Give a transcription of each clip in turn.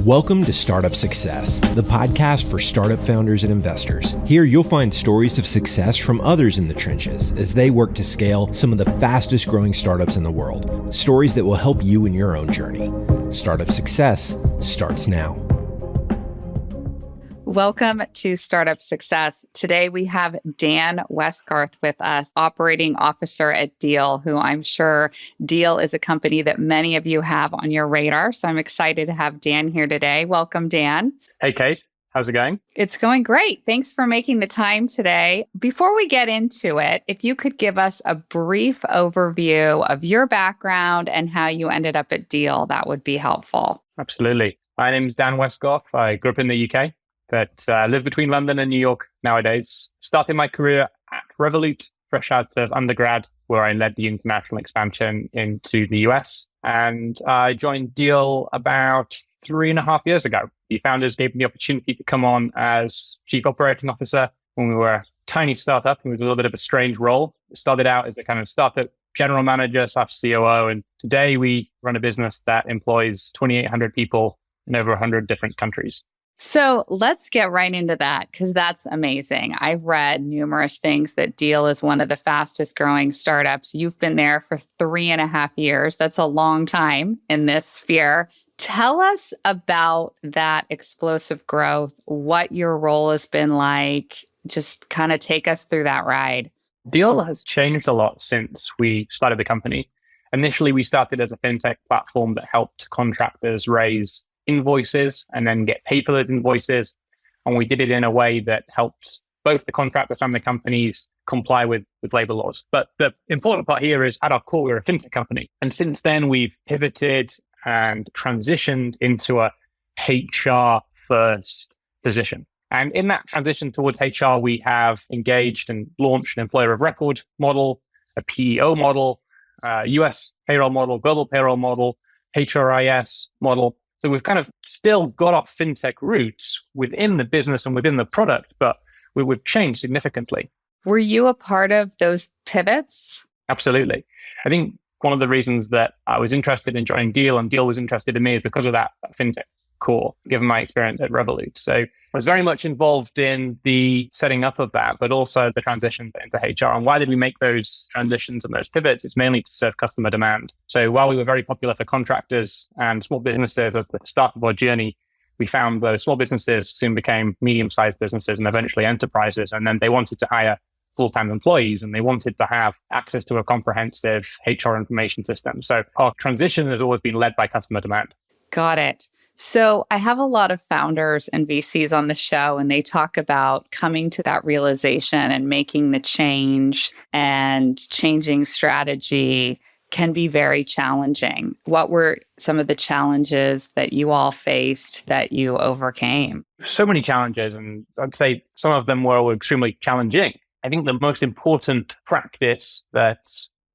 Welcome to Startup Success, the podcast for startup founders and investors. Here you'll find stories of success from others in the trenches as they work to scale some of the fastest growing startups in the world. Stories that will help you in your own journey. Startup Success starts now. Welcome to Startup Success. Today we have Dan Westgarth with us, operating officer at Deel, who I'm sure Deel is a company that many of you have on your radar. So I'm excited to have Dan here today. Welcome, Dan. Hey, Kate. How's it going? It's going great. Thanks for making the time today. Before we get into it, if you could give us a brief overview of your background and how you ended up at Deel, that would be helpful. Absolutely. My name is Dan Westgarth. I grew up in the UK. But live between London and New York nowadays. Started my career at Revolut, fresh out of undergrad, where I led the international expansion into the US. And I joined Deel about 3.5 years ago. The founders gave me the opportunity to come on as chief operating officer when we were a tiny startup. It was a little bit of a strange role. It started out as a kind of startup general manager / COO. And today we run a business that employs 2,800 people in over 100 different countries. So let's get right into that because that's amazing. I've read numerous things that Deel is one of the fastest growing startups. You've been there for 3.5 years. That's a long time in this sphere. Tell us about that explosive growth, what your role has been like. Just kind of take us through that ride. Deel has changed a lot since we started the company. Initially, we started as a fintech platform that helped contractors raise invoices and then get paid for those invoices. And we did it in a way that helped both the contractors and the companies comply with labor laws. But the important part here is at our core, we're a fintech company. And since then, we've pivoted and transitioned into a HR first position. And in that transition towards HR, we have engaged and launched an employer of record model, a PEO model, US payroll model, global payroll model, HRIS model. So we've kind of still got our fintech roots within the business and within the product, but we've changed significantly. Were you a part of those pivots? Absolutely. I think one of the reasons that I was interested in joining Deel and Deel was interested in me is because of that fintech core, given my experience at Revolut. So I was very much involved in the setting up of that, but also the transition into HR. And why did we make those transitions and those pivots? It's mainly to serve customer demand. So while we were very popular for contractors and small businesses at the start of our journey, we found those small businesses soon became medium-sized businesses and eventually enterprises. And then they wanted to hire full-time employees and they wanted to have access to a comprehensive HR information system. So our transition has always been led by customer demand. Got it. So I have a lot of founders and VCs on the show, and they talk about coming to that realization and making the change and changing strategy can be very challenging. What were some of the challenges that you all faced that you overcame? So many challenges, and I'd say some of them were extremely challenging. I think the most important practice that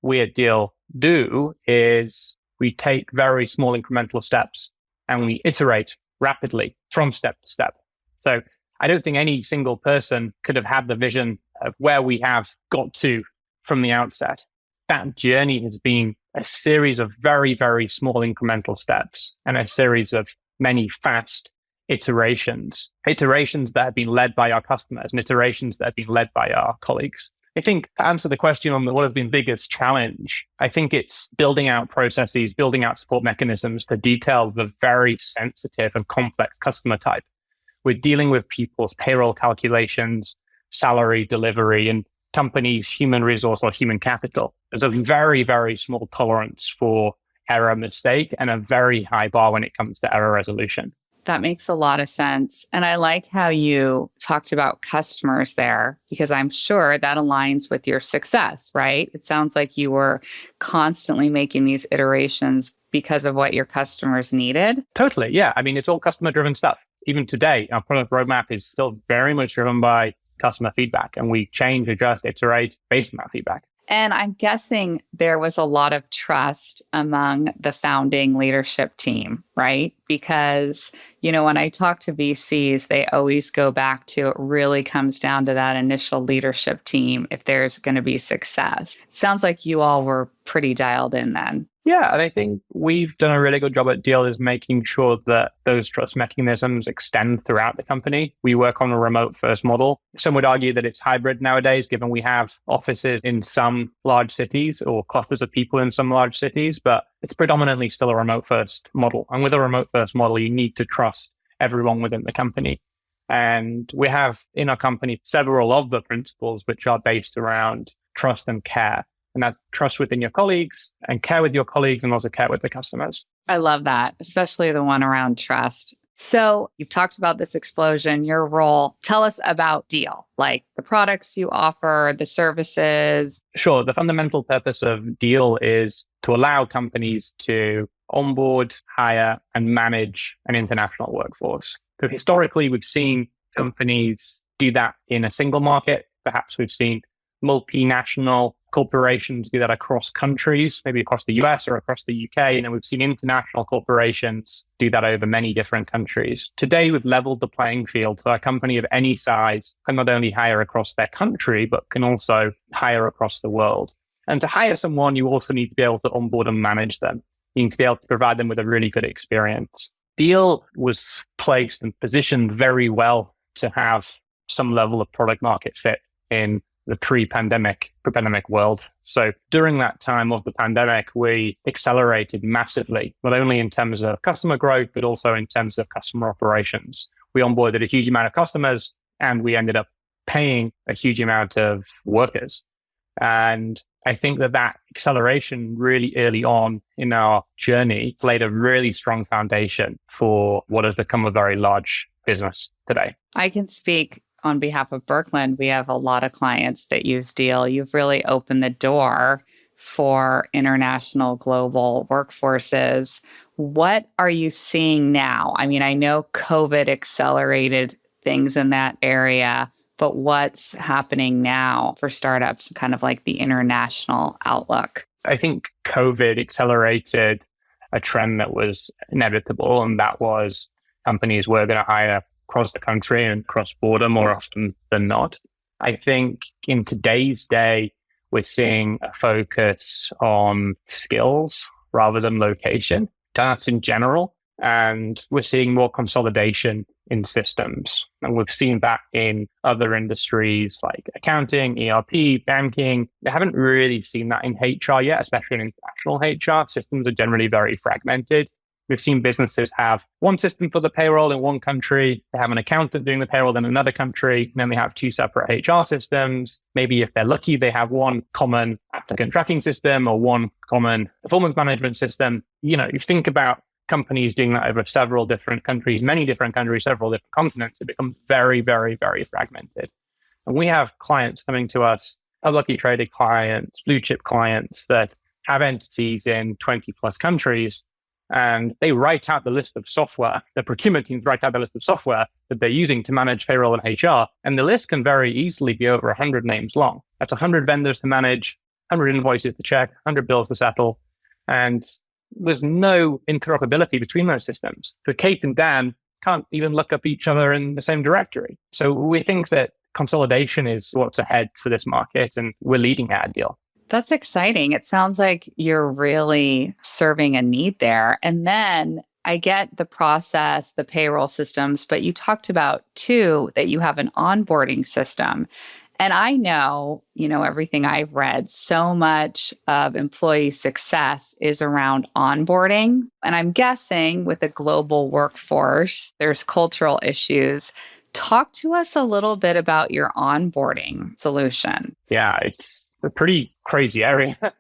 we at Deel do is we take very small incremental steps and we iterate rapidly from step to step. So I don't think any single person could have had the vision of where we have got to from the outset. That journey has been a series of very, very small incremental steps and a series of many fast iterations that have been led by our customers and iterations that have been led by our colleagues. I think to answer the question on what has been the biggest challenge, I think it's building out processes, building out support mechanisms to detail the very sensitive and complex customer type. We're dealing with people's payroll calculations, salary delivery, and companies' human resource or human capital. There's a very, very small tolerance for error, mistake, and a very high bar when it comes to error resolution. That makes a lot of sense. And I like how you talked about customers there, because I'm sure that aligns with your success, right? It sounds like you were constantly making these iterations because of what your customers needed. Totally. Yeah. I mean, it's all customer driven stuff. Even today, our product roadmap is still very much driven by customer feedback, and we change, adjust, iterate based on that feedback. And I'm guessing there was a lot of trust among the founding leadership team, right? Because, when I talk to VCs, they always go back to it really comes down to that initial leadership team if there's going to be success. It sounds like you all were pretty dialed in then. Yeah, and I think we've done a really good job at Deel is making sure that those trust mechanisms extend throughout the company. We work on a remote first model. Some would argue that it's hybrid nowadays, given we have offices in some large cities or clusters of people in some large cities, but it's predominantly still a remote first model. And with a remote first model, you need to trust everyone within the company. And we have in our company several of the principles which are based around trust and care. And that's trust within your colleagues and care with your colleagues and also care with the customers. I love that, especially the one around trust. So you've talked about this explosion, your role. Tell us about Deel, like the products you offer, the services. Sure. The fundamental purpose of Deel is to allow companies to onboard, hire, and manage an international workforce. So historically, we've seen companies do that in a single market. Perhaps we've seen multinational corporations do that across countries, maybe across the US or across the UK. And then we've seen international corporations do that over many different countries. Today, we've leveled the playing field. So a company of any size can not only hire across their country, but can also hire across the world. And to hire someone, you also need to be able to onboard and manage them. You need to be able to provide them with a really good experience. Deel was placed and positioned very well to have some level of product market fit in the pre-pandemic world. So during that time of the pandemic, we accelerated massively, not only in terms of customer growth, but also in terms of customer operations. We onboarded a huge amount of customers and we ended up paying a huge amount of workers. And I think that acceleration really early on in our journey laid a really strong foundation for what has become a very large business today. I can speak on behalf of Burkland. We have a lot of clients that use Deel. You've really opened the door for international global workforces. What are you seeing now? I mean, I know COVID accelerated things in that area, but what's happening now for startups, kind of like the international outlook? I think COVID accelerated a trend that was inevitable, and that was companies were going to hire across the country and cross-border more often than not. I think in today's day, we're seeing a focus on skills rather than location. That's in general. And we're seeing more consolidation in systems. And we've seen that in other industries like accounting, ERP, banking. They haven't really seen that in HR yet, especially in international HR. Systems are generally very fragmented. We've seen businesses have one system for the payroll in one country. They have an accountant doing the payroll in another country. And then they have two separate HR systems. Maybe if they're lucky, they have one common applicant tracking system or one common performance management system. You think about companies doing that over several different countries, many different countries, several different continents. It becomes very, very, very fragmented. And we have clients coming to us, publicly traded clients, blue chip clients that have entities in 20 plus countries. And they write out the list of software, the procurement teams write out the list of software that they're using to manage payroll and HR. And the list can very easily be over 100 names long. That's 100 vendors to manage, 100 invoices to check, 100 bills to settle. And there's no interoperability between those systems. So Kate and Dan can't even look up each other in the same directory. So we think that consolidation is what's ahead for this market, and we're leading at Deel. That's exciting. It sounds like you're really serving a need there. And then I get the process, the payroll systems, but you talked about too that you have an onboarding system. And I know, everything I've read, so much of employee success is around onboarding. And I'm guessing with a global workforce, there's cultural issues. Talk to us a little bit about your onboarding solution. Yeah, it's a pretty crazy area, to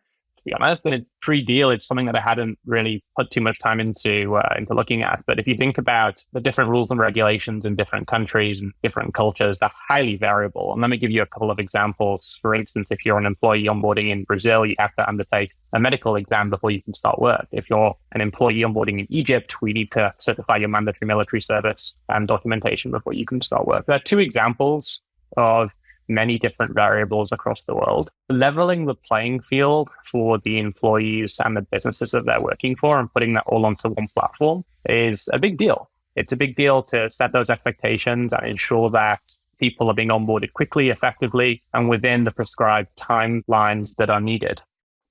be honest. And pre-Deel, it's something that I hadn't really put too much time into looking at. But if you think about the different rules and regulations in different countries and different cultures, that's highly variable. And let me give you a couple of examples. For instance, if you're an employee onboarding in Brazil, you have to undertake a medical exam before you can start work. If you're an employee onboarding in Egypt, we need to certify your mandatory military service and documentation before you can start work. There are two examples of many different variables across the world. Leveling the playing field for the employees and the businesses that they're working for and putting that all onto one platform is a big deal. It's a big deal to set those expectations and ensure that people are being onboarded quickly, effectively, and within the prescribed timelines that are needed.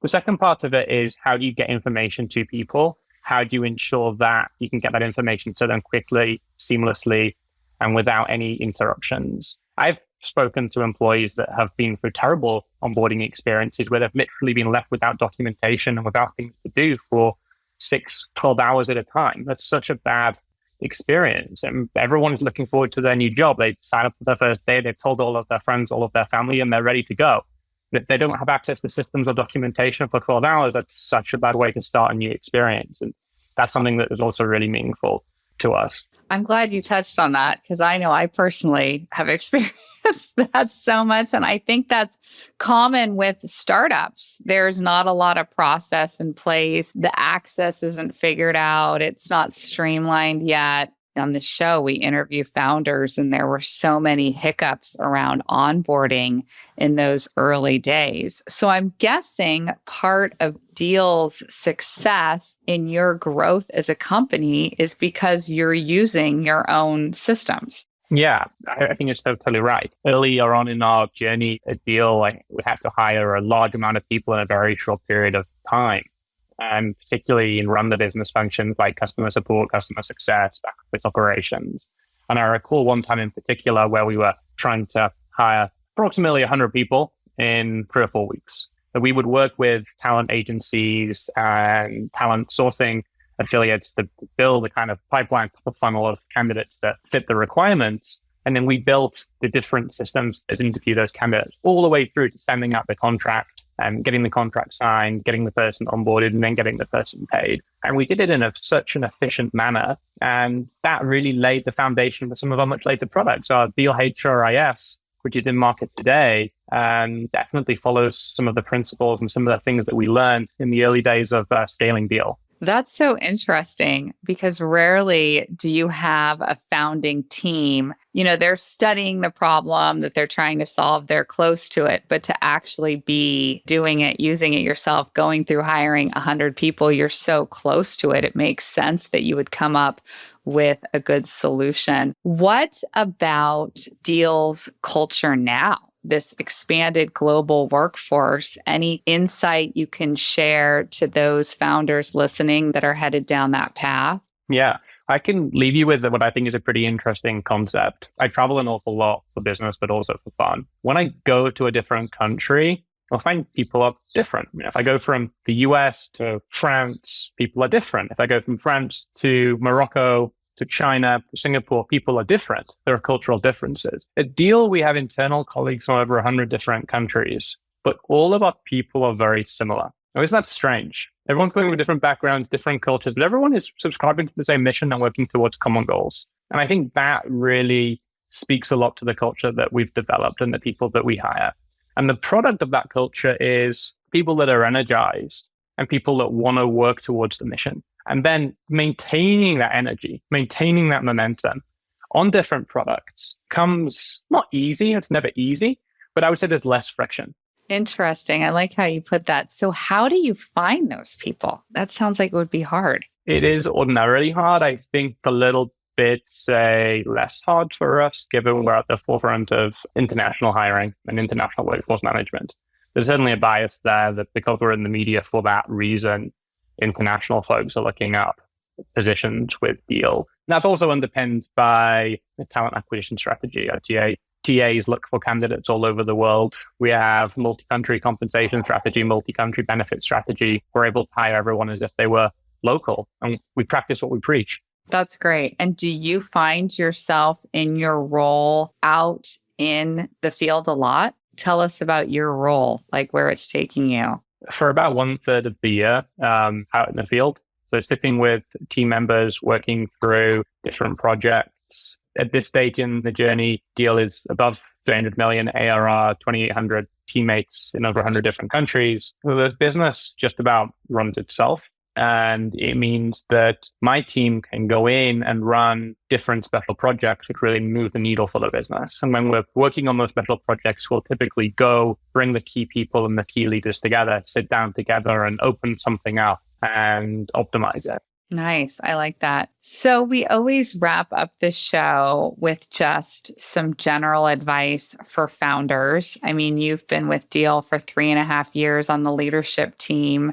The second part of it is, how do you get information to people? How do you ensure that you can get that information to them quickly, seamlessly, and without any interruptions? I've spoken to employees that have been through terrible onboarding experiences where they've literally been left without documentation and without things to do for 12 hours at a time. That's such a bad experience. And everyone is looking forward to their new job. They sign up for their first day. They've told all of their friends, all of their family, and they're ready to go. If they don't have access to systems or documentation for 12 hours, that's such a bad way to start a new experience. And that's something that is also really meaningful to us. I'm glad you touched on that, because I know I personally have experienced that so much. And I think that's common with startups. There's not a lot of process in place. The access isn't figured out. It's not streamlined yet. On the show, we interview founders, and there were so many hiccups around onboarding in those early days. So I'm guessing part of Deel's success in your growth as a company is because you're using your own systems. Yeah, I think it's totally right. Earlier on in our journey at Deel, we had to hire a large amount of people in a very short period of time. And particularly in run the business functions like customer support, customer success, back office operations. And I recall one time in particular where we were trying to hire approximately 100 people in 3 or 4 weeks. So we would work with talent agencies and talent sourcing affiliates to build a kind of pipeline, top of funnel of candidates that fit the requirements. And then we built the different systems that interview those candidates all the way through to sending out the contract and getting the contract signed, getting the person onboarded, and then getting the person paid. And we did it in such an efficient manner. And that really laid the foundation for some of our much later products. Our Deel HRIS, which is in market today, definitely follows some of the principles and some of the things that we learned in the early days of scaling Deel. That's so interesting, because rarely do you have a founding team. They're studying the problem that they're trying to solve. They're close to it, but to actually be doing it, using it yourself, going through hiring 100 people, you're so close to it. It makes sense that you would come up with a good solution. What about Deel's culture now? This expanded global workforce, any insight you can share to those founders listening that are headed down that path? Yeah, I can leave you with what I think is a pretty interesting concept. I travel an awful lot for business, but also for fun. When I go to a different country, I'll find people are different. If I go from the US to France, people are different. If I go from France to Morocco, to China, to Singapore, people are different. There are cultural differences. At Deel, we have internal colleagues from over 100 different countries, but all of our people are very similar. Now, isn't that strange? Everyone's coming with different backgrounds, different cultures, but everyone is subscribing to the same mission and working towards common goals. And I think that really speaks a lot to the culture that we've developed and the people that we hire. And the product of that culture is people that are energized and people that want to work towards the mission. And then maintaining that energy, maintaining that momentum on different products comes not easy. It's never easy, but I would say there's less friction. Interesting. I like how you put that. So how do you find those people? That sounds like it would be hard. It is ordinarily hard. I think a little bit, less hard for us, given we're at the forefront of international hiring and international workforce management. There's certainly a bias there that because we're in the media for that reason, international folks are looking up positions with Deel. That's also underpinned by a talent acquisition strategy. Our TAs look for candidates all over the world. We have multi-country compensation strategy, multi-country benefit strategy. We're able to hire everyone as if they were local, and we practice what we preach. That's great. And do you find yourself in your role out in the field a lot? Tell us about your role, like where it's taking you. For about 1/3 of the year out in the field. So sitting with team members, working through different projects. At this stage in the journey, Deel is above 300 million ARR, 2,800 teammates in over 100 different countries. So the business just about runs itself. And it means that my team can go in and run different special projects which really move the needle for the business. And when we're working on those special projects, we'll typically go bring the key people and the key leaders together, sit down together and open something up and optimize it. Nice. I like that. So we always wrap up the show with just some general advice for founders. I mean, you've been with Deel for 3.5 years on the leadership team.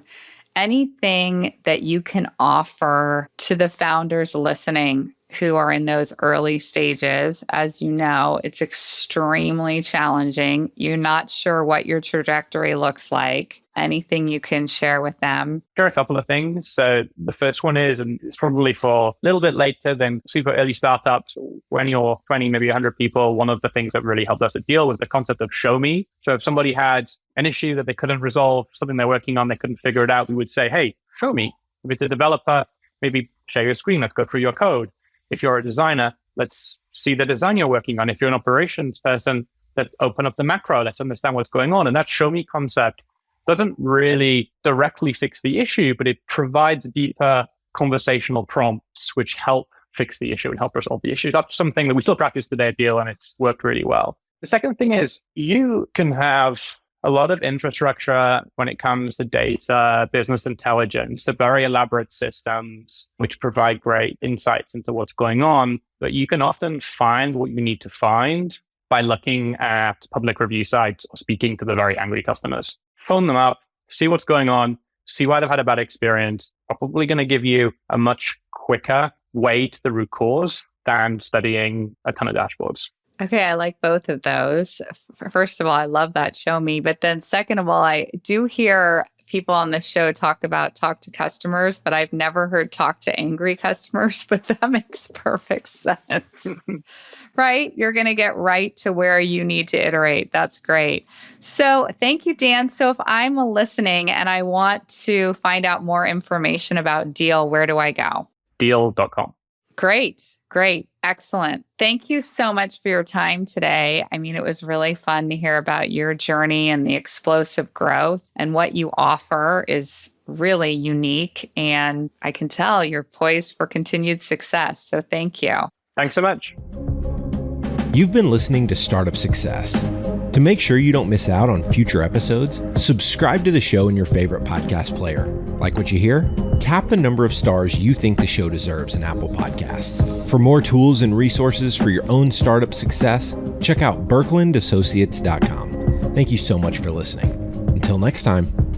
Anything that you can offer to the founders listening who are in those early stages? As you know, it's extremely challenging. You're not sure what your trajectory looks like. Anything you can share with them? There are a couple of things. So the first one is, and it's probably for a little bit later than super early startups, when you're 20, maybe 100 people, one of the things that really helped us at Deel was the concept of show me. So if somebody had an issue that they couldn't resolve, something they're working on, they couldn't figure it out, we would say, hey, show me. If it's a developer, maybe share your screen, let's go through your code. If you're a designer, let's see the design you're working on. If you're an operations person, let's open up the macro, let's understand what's going on. And that show me concept doesn't really directly fix the issue, but it provides deeper conversational prompts which help fix the issue and help resolve the issue. That's something that we still practice today at Deel, and it's worked really well. The second thing is you can have a lot of infrastructure when it comes to data, business intelligence, the very elaborate systems which provide great insights into what's going on. But you can often find what you need to find by looking at public review sites or speaking to the very angry customers. Phone them up, see what's going on, see why they've had a bad experience. Probably going to give you a much quicker way to the root cause than studying a ton of dashboards. Okay, I like both of those. First of all, I love that show me. But then second of all, I do hear people on the show talk to customers, but I've never heard talk to angry customers, but that makes perfect sense, right? You're going to get right to where you need to iterate. That's great. So thank you, Dan. So if I'm listening and I want to find out more information about Deel, where do I go? Deel.com. Great. Excellent. Thank you so much for your time today. I mean, it was really fun to hear about your journey and the explosive growth, and what you offer is really unique. And I can tell you're poised for continued success. So thank you. Thanks so much. You've been listening to Startup Success. To make sure you don't miss out on future episodes, subscribe to the show in your favorite podcast player. Like what you hear? Tap the number of stars you think the show deserves in Apple Podcasts. For more tools and resources for your own startup success, check out burklandassociates.com. Thank you so much for listening. Until next time.